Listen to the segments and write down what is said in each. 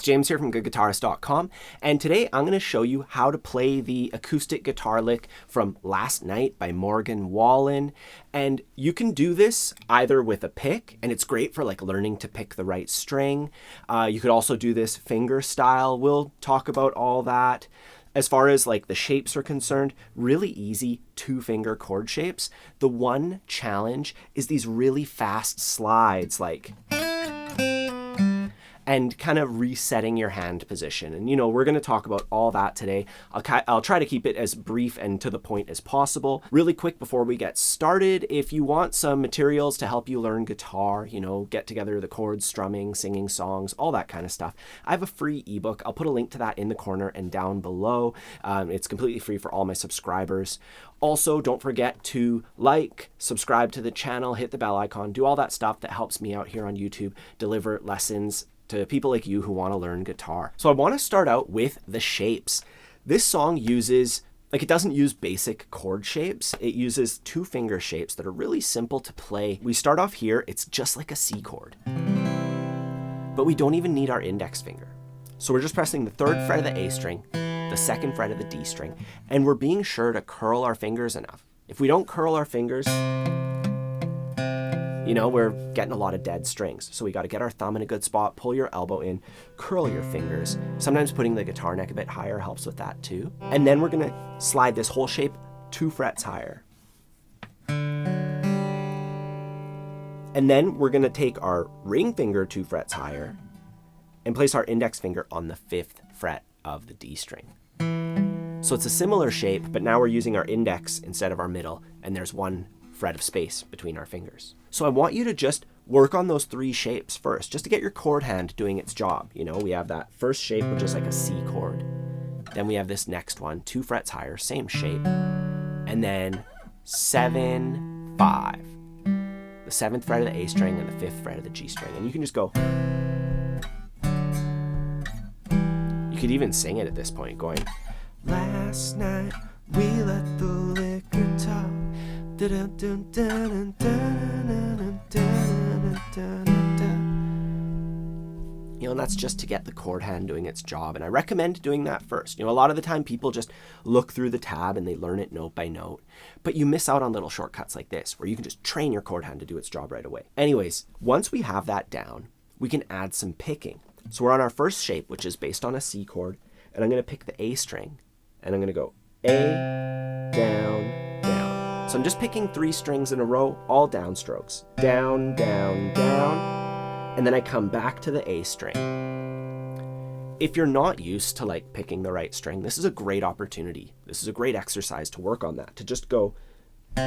James here from GoodGuitarist.com, and today I'm going to show you how to play the acoustic guitar lick from Last Night by Morgan Wallen. And you can do this either with a pick, and it's great for like learning to pick the right string. You could also do this finger style. We'll talk about all that. As far as like the shapes are concerned, really easy 2-finger chord shapes. The one challenge is these really fast slides, like, and kind of resetting your hand position. And we're going to talk about all that today. I'll try to keep it as brief and to the point as possible. Really quick before we get started, if you want some materials to help you learn guitar, get together the chords, strumming, singing songs, all that kind of stuff, I have a free ebook. I'll put a link to that in the corner and down below. It's completely free for all my subscribers. Also, don't forget to like, subscribe to the channel, hit the bell icon, do all that stuff that helps me out here on YouTube, deliver lessons to people like you who want to learn guitar. So I want to start out with the shapes. This song uses, it doesn't use basic chord shapes. It uses 2-finger shapes that are really simple to play. We start off here, it's just like a C chord, but we don't even need our index finger. So we're just pressing the 3rd fret of the A string, the 2nd fret of the D string, and we're being sure to curl our fingers enough. If we don't curl our fingers, we're getting a lot of dead strings. So we got to get our thumb in a good spot, pull your elbow in, curl your fingers. Sometimes putting the guitar neck a bit higher helps with that too. And then we're going to slide this whole shape 2 frets higher. And then we're going to take our ring finger 2 frets higher and place our index finger on the 5th fret of the D string. So it's a similar shape, but now we're using our index instead of our middle, and there's 1 fret of space between our fingers. So I want you to just work on those 3 shapes first, just to get your chord hand doing its job. We have that first shape, which is like a C chord. Then we have this next one, 2 frets higher, same shape. And then 7, 5. The 7th fret of the A string and the 5th fret of the G string. And you can just go. You could even sing it at this point, going, last night we let the liquor talk. And that's just to get the chord hand doing its job. And I recommend doing that first. A lot of the time people just look through the tab and they learn it note by note. But you miss out on little shortcuts like this, where you can just train your chord hand to do its job right away. Anyways, once we have that down, we can add some picking. So we're on our first shape, which is based on a C chord. And I'm going to pick the A string. And I'm going to go A, down, down. So I'm just picking 3 strings in a row, all downstrokes. Down, down, down. And then I come back to the A string. If you're not used to picking the right string, this is a great opportunity. This is a great exercise to work on that, to just go 3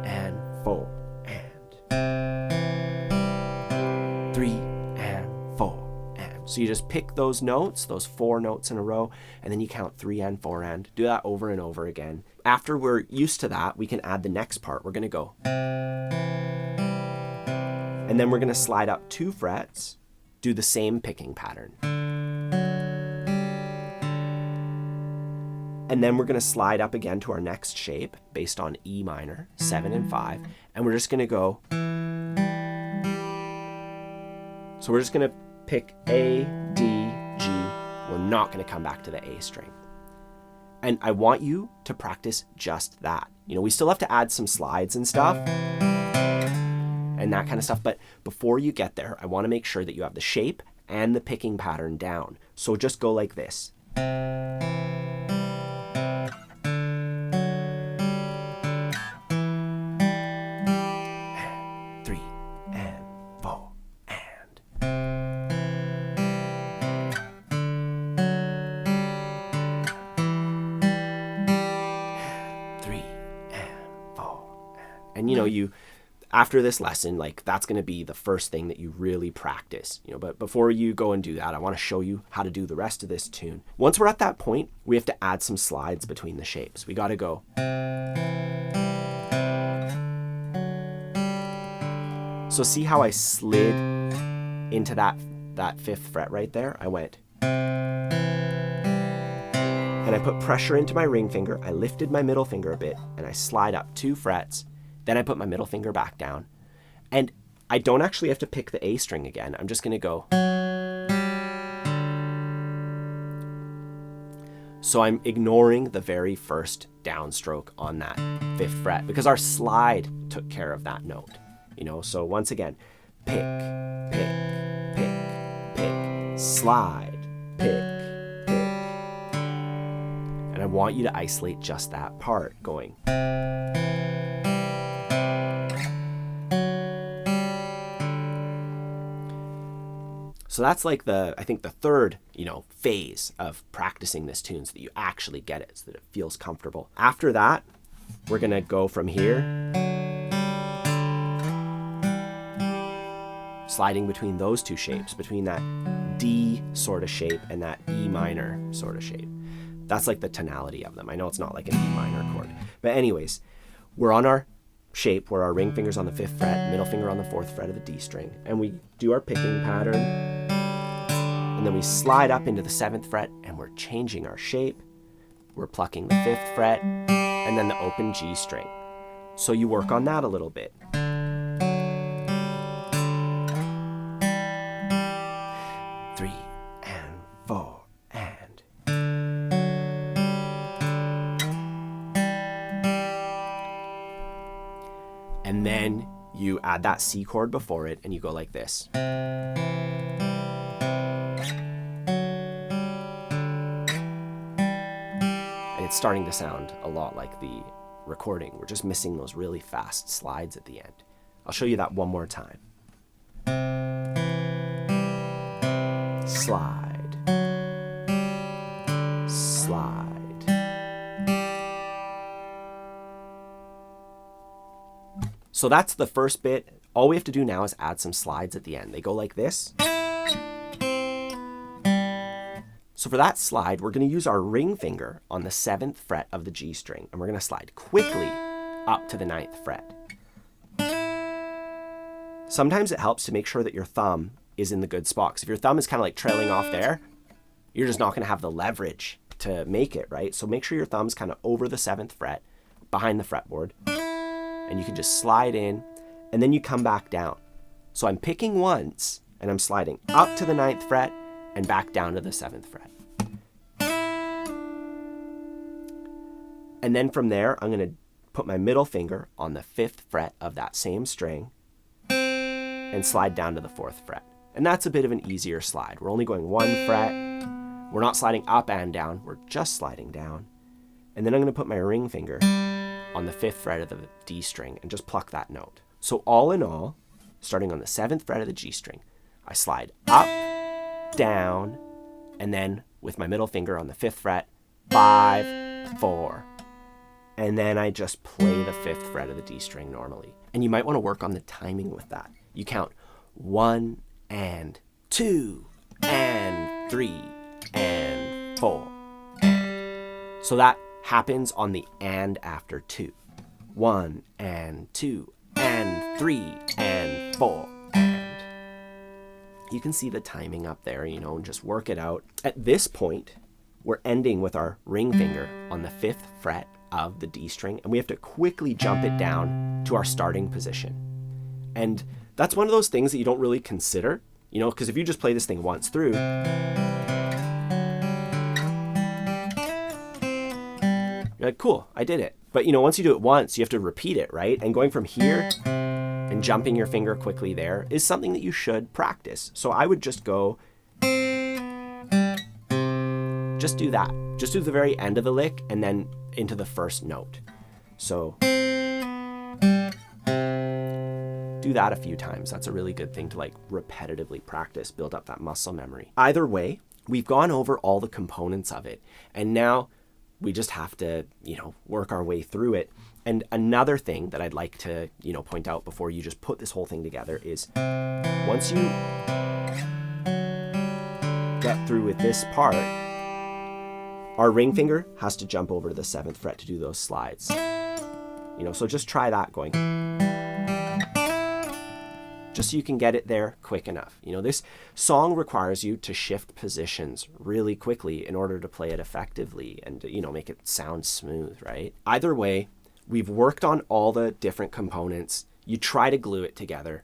and 4 and 3 and 4 and. So you just pick those notes, those 4 notes in a row, and then you count 3 and 4 and. Do that over and over again. After we're used to that, we can add the next part. We're going to go. And then we're going to slide up 2 frets, do the same picking pattern. And then we're going to slide up again to our next shape based on E minor, 7 and 5. And we're just going to go. So we're just going to pick A, D, G. We're not going to come back to the A string. And I want you to practice just that. We still have to add some slides and stuff and that kind of stuff. But before you get there, I want to make sure that you have the shape and the picking pattern down. So just go like this. 3 and 4 and. 3 and 4 and you after this lesson, that's going to be the first thing that you really practice, but before you go and do that, I want to show you how to do the rest of this tune. Once we're at that point, we have to add some slides between the shapes. We got to go. So see how I slid into that 5th fret right there? I went. And I put pressure into my ring finger. I lifted my middle finger a bit and I slide up 2 frets. Then I put my middle finger back down. And I don't actually have to pick the A string again. I'm just going to go. So I'm ignoring the very first downstroke on that 5th fret because our slide took care of that note. So once again, pick, pick, pick, pick, slide, pick, pick. And I want you to isolate just that part going. So that's like I think the third, phase of practicing this tune so that you actually get it, so that it feels comfortable. After that, we're gonna go from here, sliding between those two shapes, between that D sort of shape and that E minor sort of shape. That's like the tonality of them. I know it's not like an E minor chord. But anyways, we're on our shape where our ring finger's on the 5th fret, middle finger on the 4th fret of the D string, and we do our picking pattern, and then we slide up into the 7th fret and we're changing our shape. We're plucking the 5th fret and then the open G string. So you work on that a little bit. Three and 4 and. And then you add that C chord before it and you go like this. And it's starting to sound a lot like the recording. We're just missing those really fast slides at the end. I'll show you that one more time. Slide, slide. So that's the first bit. All we have to do now is add some slides at the end. They go like this. So for that slide, we're going to use our ring finger on the 7th fret of the G string, and we're going to slide quickly up to the 9th fret. Sometimes it helps to make sure that your thumb is in the good spot. 'Cause if your thumb is kind of like trailing off there, you're just not going to have the leverage to make it, right? So make sure your thumb's kind of over the 7th fret, behind the fretboard, and you can just slide in, and then you come back down. So I'm picking once, and I'm sliding up to the 9th fret, and back down to the 7th fret. And then from there, I'm going to put my middle finger on the 5th fret of that same string, and slide down to the 4th fret. And that's a bit of an easier slide. We're only going 1 fret. We're not sliding up and down. We're just sliding down. And then I'm going to put my ring finger on the 5th fret of the D string and just pluck that note. So all in all, starting on the 7th fret of the G string, I slide up, down, and then with my middle finger on the 5th fret, 5, 4. And then I just play the 5th fret of the D string normally. And you might want to work on the timing with that. You count 1 and 2 and 3 and 4 and. So that happens on the and after 2. 1 and 2 and 3 and 4 and. You can see the timing up there, and just work it out. At this point, we're ending with our ring finger on the 5th fret of the D string, and we have to quickly jump it down to our starting position. And that's one of those things that you don't really consider, because if you just play this thing once through, you're like, cool, I did it. But once you do it once, you have to repeat it, right? And going from here and jumping your finger quickly there is something that you should practice. So I would just go, just do that. Just do the very end of the lick and then into the first note. So do that a few times. That's a really good thing to repetitively practice, build up that muscle memory. Either way, we've gone over all the components of it, and now we just have to, work our way through it. And another thing that I'd like to, point out before you just put this whole thing together is once you get through with this part, our ring finger has to jump over to the 7th fret to do those slides. So just try that going. Just so you can get it there quick enough. This song requires you to shift positions really quickly in order to play it effectively and to, make it sound smooth, right? Either way, we've worked on all the different components. You try to glue it together.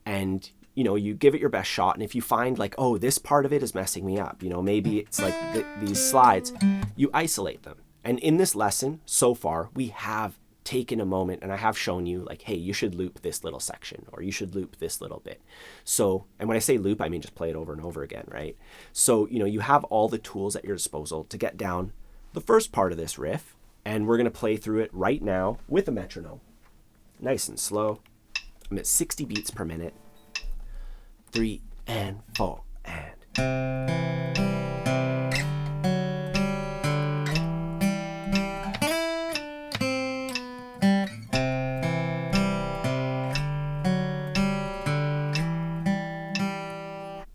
and you give it your best shot. And if you find like, oh, this part of it is messing me up, maybe it's like these slides, you isolate them. And in this lesson so far, we have taken a moment and I have shown you like, hey, you should loop this little section, or you should loop this little bit. So, and when I say loop, I mean just play it over and over again, right? So, you have all the tools at your disposal to get down the first part of this riff, and we're going to play through it right now with a metronome. Nice and slow. I'm at 60 beats per minute. 3 and 4 and.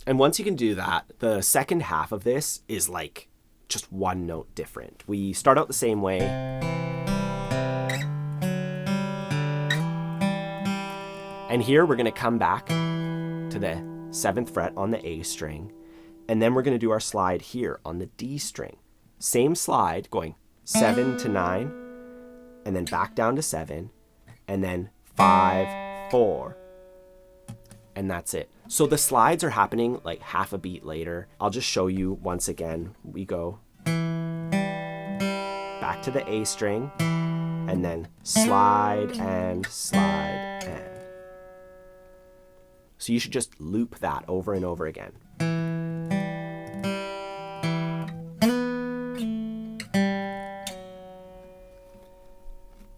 And once you can do that, the second half of this is like just one note different. We start out the same way. And here we're going to come back to the 7th fret on the A string, and then we're going to do our slide here on the D string. Same slide, going 7 to 9, and then back down to 7, and then 5, 4, and that's it. So the slides are happening like half a beat later. I'll just show you once again. We go back to the A string, and then slide and slide and. So you should just loop that over and over again.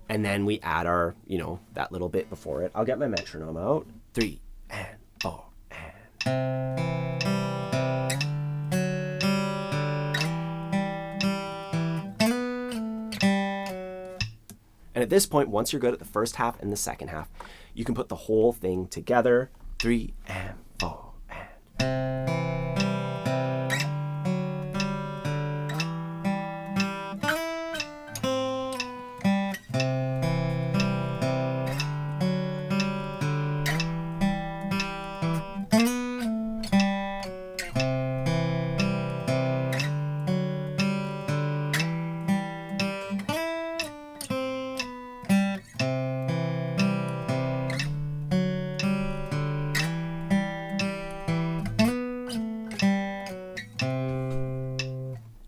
And then we add our, that little bit before it. I'll get my metronome out. 3 and 4 and. And at this point, once you're good at the first half and the second half, you can put the whole thing together. 3 and 4 and.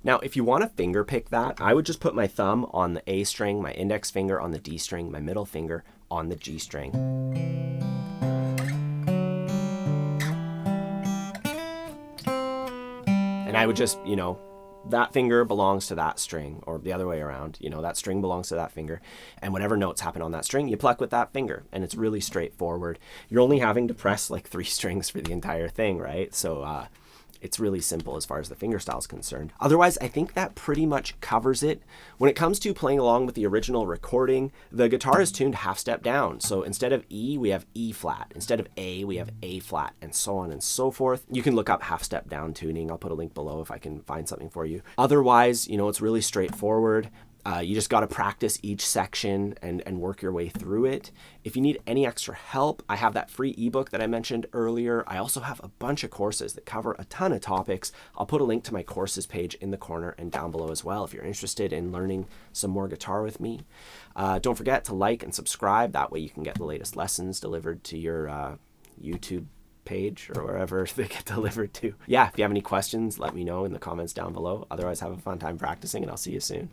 Now, if you want to finger pick that, I would just put my thumb on the A string, my index finger on the D string, my middle finger on the G string. And I would just, that finger belongs to that string, or the other way around, that string belongs to that finger. And whatever notes happen on that string, you pluck with that finger. And it's really straightforward. You're only having to press like 3 strings for the entire thing, right? So, it's really simple as far as the fingerstyle is concerned. Otherwise, I think that pretty much covers it. When it comes to playing along with the original recording, the guitar is tuned half step down. So instead of E, we have E flat. Instead of A, we have A flat, and so on and so forth. You can look up half step down tuning. I'll put a link below if I can find something for you. Otherwise, it's really straightforward. You just got to practice each section and work your way through it. If you need any extra help, I have that free ebook that I mentioned earlier. I also have a bunch of courses that cover a ton of topics. I'll put a link to my courses page in the corner and down below as well if you're interested in learning some more guitar with me. Don't forget to like and subscribe. That way you can get the latest lessons delivered to your YouTube page or wherever they get delivered to. Yeah, if you have any questions, let me know in the comments down below. Otherwise, have a fun time practicing, and I'll see you soon.